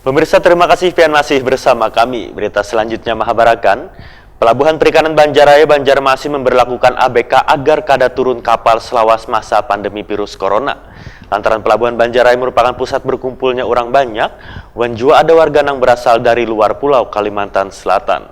Pemirsa, terima kasih pian masih bersama kami. Berita selanjutnya Mahabarakan. Pelabuhan Perikanan Banjaraya Banjarmasin memberlakukan ABK agar kada turun kapal selawas masa pandemi virus corona. Lantaran Pelabuhan Banjaraya merupakan pusat berkumpulnya orang banyak, wan jua ada warga yang berasal dari luar pulau Kalimantan Selatan.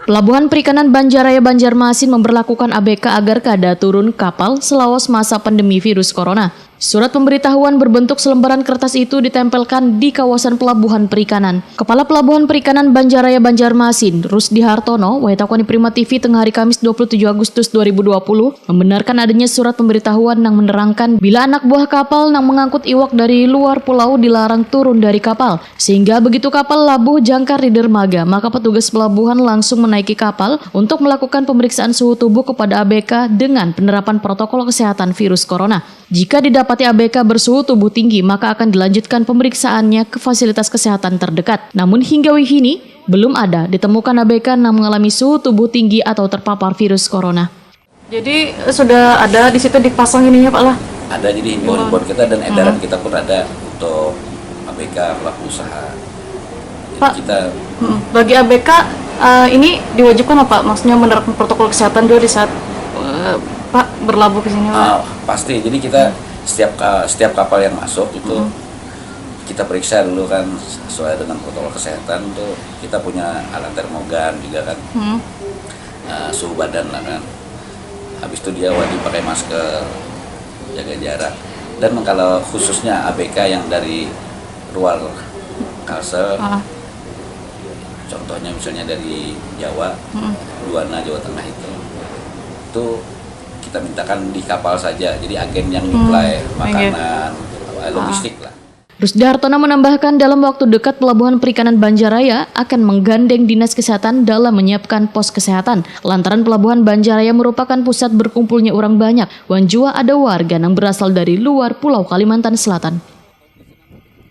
Pelabuhan Perikanan Banjaraya Banjarmasin memberlakukan ABK agar kada turun kapal selawas masa pandemi virus corona. Surat pemberitahuan berbentuk selembaran kertas itu ditempelkan di kawasan Pelabuhan Perikanan. Kepala Pelabuhan Perikanan Banjaraya Banjarmasin, Rusdi Hartono, Waitakoni Prima TV tengah hari Kamis 27 Agustus 2020, membenarkan adanya surat pemberitahuan yang menerangkan bila anak buah kapal yang mengangkut iwak dari luar pulau dilarang turun dari kapal. Sehingga begitu kapal labuh jangkar di dermaga, maka petugas pelabuhan langsung menaiki kapal untuk melakukan pemeriksaan suhu tubuh kepada ABK dengan penerapan protokol kesehatan virus corona. Jika didapati ABK bersuhu tubuh tinggi, maka akan dilanjutkan pemeriksaannya ke fasilitas kesehatan terdekat. Namun hingga kini belum ada ditemukan ABK yang mengalami suhu tubuh tinggi atau terpapar virus corona. Jadi sudah ada di situ dipasang ininya Pak lah? Ada, jadi himbauan kita dan edaran kita pun ada untuk ABK pelaku usaha. Jadi Pak, kita bagi ABK ini diwajibkan apa? Maksudnya menerapkan protokol kesehatan juga di saat Pak berlabuh ke sini Pak? Pasti, jadi kita setiap kapal yang masuk itu kita periksa dulu kan sesuai dengan protokol kesehatan. Tuh kita punya alat termogan juga kan, suhu badan lah kan. Habis itu dia wajib pakai masker, jaga jarak. Dan kalau khususnya ABK yang dari luar Kalsel, contohnya misalnya dari Jawa, Luana, Jawa Tengah itu kita mintakan di kapal saja, jadi agen yang supply makanan, logistik lah. Rusdi Hartono menambahkan dalam waktu dekat Pelabuhan Perikanan Banjaraya akan menggandeng Dinas Kesehatan dalam menyiapkan pos kesehatan. Lantaran Pelabuhan Banjaraya merupakan pusat berkumpulnya orang banyak, wan jua ada warga yang berasal dari luar pulau Kalimantan Selatan.